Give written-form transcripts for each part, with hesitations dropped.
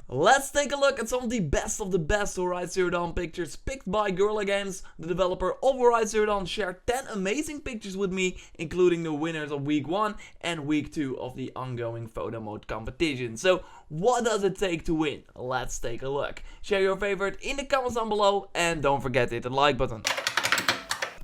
Let's take a look at some of the best Horizon Zero Dawn pictures picked by Guerrilla Games. The developer of Horizon Zero Dawn shared 10 amazing pictures with me, including the winners of week 1 and week 2 of the ongoing photo mode competition. So what does it take to win? Let's take a look. Share your favorite in the comments down below and don't forget to hit the like button.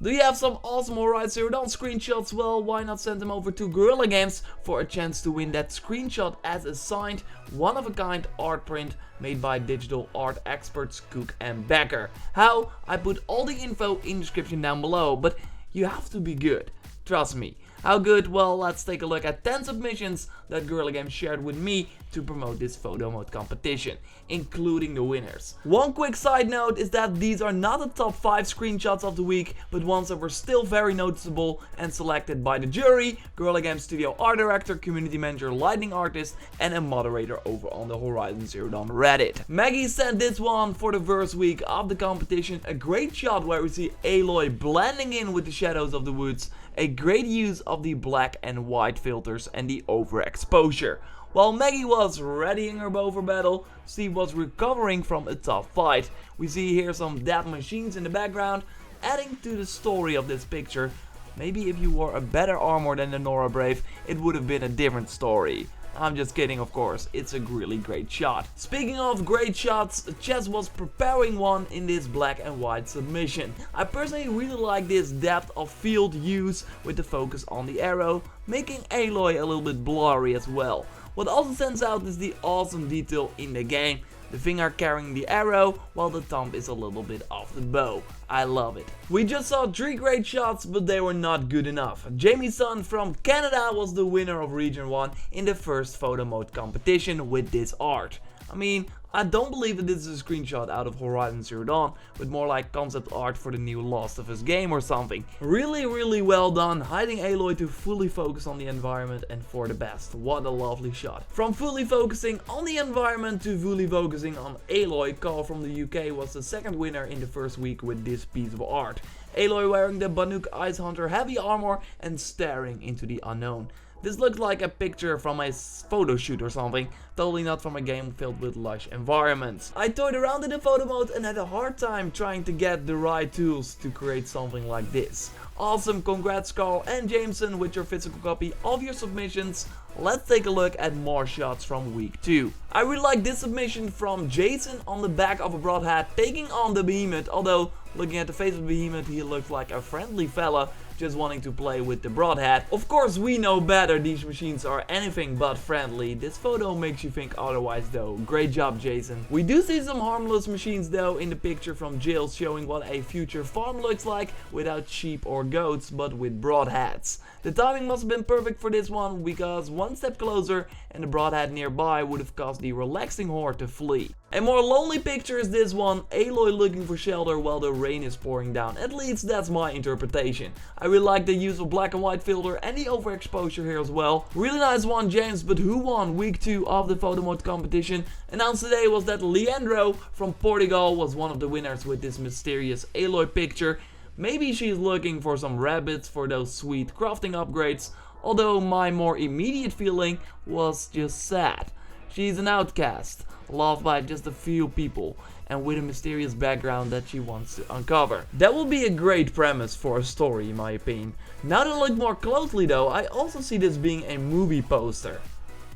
Do you have some awesome Horizon Zero Dawn screenshots? Well, why not send them over to Guerrilla Games for a chance to win that screenshot as a signed, one-of-a-kind art print made by digital art experts Cook and Becker. How? I put all the info in the description down below, but you have to be good. Trust me. How good? Well, let's take a look at 10 submissions that Guerrilla Games shared with me to promote this photo mode competition, including the winners. One quick side note is that these are not the top 5 screenshots of the week, but ones that were still very noticeable and selected by the jury, Guerrilla Games studio art director, community manager, lighting artist, and a moderator over on the Horizon Zero Dawn Reddit. Maggie sent this one for the first week of the competition, a great shot where we see Aloy blending in with the shadows of the woods, a great use of the black and white filters and the overexposure. While Maggie was readying her bow for battle, Steve was recovering from a tough fight. We see here some dead machines in the background, adding to the story of this picture. Maybe if you wore a better armor than the Nora Brave, it would have been a different story. I'm just kidding, of course, it's a really great shot. Speaking of great shots, Chess was preparing one in this black and white submission. I personally really like this depth of field use with the focus on the arrow, making Aloy a little bit blurry as well. What also stands out is the awesome detail in the game. The finger carrying the arrow, while the thumb is a little bit off the bow. I love it. We just saw 3 great shots, but they were not good enough. Jamie Sun from Canada was the winner of Region 1 in the first photo mode competition with this art. I mean, I don't believe that this is a screenshot out of Horizon Zero Dawn, but more like concept art for the new Last of Us game or something. Really well done, hiding Aloy to fully focus on the environment and for the best. What a lovely shot. From fully focusing on the environment to fully focusing on Aloy, Carl from the UK was the second winner in the first week with this piece of art. Aloy wearing the Banuk Ice Hunter heavy armor and staring into the unknown. This looked like a picture from a photo shoot or something, totally not from a game filled with lush environments. I toyed around in the photo mode and had a hard time trying to get the right tools to create something like this. Awesome, congrats Carl and Jameson with your physical copy of your submissions. Let's take a look at more shots from week 2. I really like this submission from Jason on the back of a broad hat taking on the behemoth, although looking at the face of the behemoth he looks like a friendly fella just wanting to play with the broad hat. Of course we know better, these machines are anything but friendly. This photo makes you think otherwise though. Great job Jason. We do see some harmless machines though in the picture from Jails showing what a future farm looks like without sheep or goats but with broad hats. The timing must have been perfect for this one because one step closer and the broad hat nearby would have caused the relaxing horde to flee. A more lonely picture is this one, Aloy looking for shelter while the rain is pouring down. At least that's my interpretation. I really like the use of black and white filter and the overexposure here as well. Really nice one James, but who won week 2 of the photo mode competition? Announced today was that Leandro from Portugal was one of the winners with this mysterious Aloy picture. Maybe she's looking for some rabbits for those sweet crafting upgrades, although my more immediate feeling was just sad. She's an outcast, loved by just a few people, and with a mysterious background that she wants to uncover. That would be a great premise for a story in my opinion. Now that I look more closely though, I also see this being a movie poster.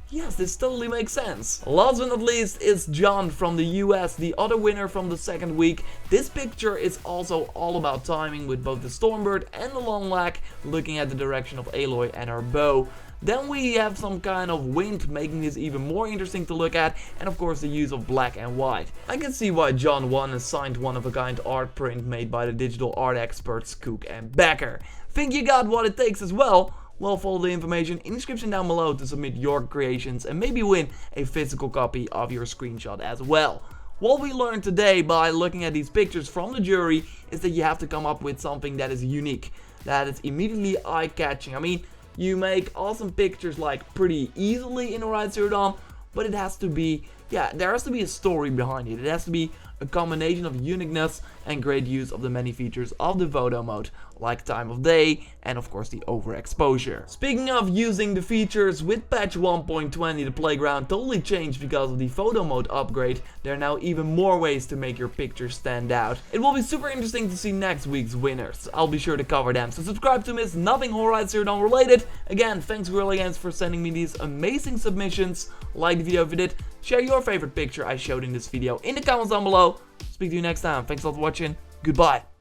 Yes, this totally makes sense. Last but not least is John from the US, the other winner from the second week. This picture is also all about timing with both the Stormbird and the Long Lack looking at the direction of Aloy and her bow. Then we have some kind of wind making this even more interesting to look at, and of course the use of black and white. I can see why John won a signed one-of-a-kind art print made by the digital art experts Cook and Becker. Think you got what it takes as well? Well, follow the information in the description down below to submit your creations and maybe win a physical copy of your screenshot as well. What we learned today by looking at these pictures from the jury is that you have to come up with something that is unique, that is immediately eye-catching. I mean, you make awesome pictures like pretty easily in Horizon Zero Dawn, but it has to be, there has to be a story behind it. It has to be a combination of uniqueness and great use of the many features of the photo mode, like time of day and of course the overexposure. Speaking of using the features, with patch 1.20 the playground totally changed because of the photo mode upgrade. There are now even more ways to make your pictures stand out. It will be super interesting to see next week's winners. I'll be sure to cover them, so subscribe to miss nothing Horizon Zero Dawn related. Again, thanks Guerrilla Games for sending me these amazing submissions. Like the video if you did, share your favorite picture I showed in this video in the comments down below. Speak to you next time. Thanks a lot for watching. Goodbye.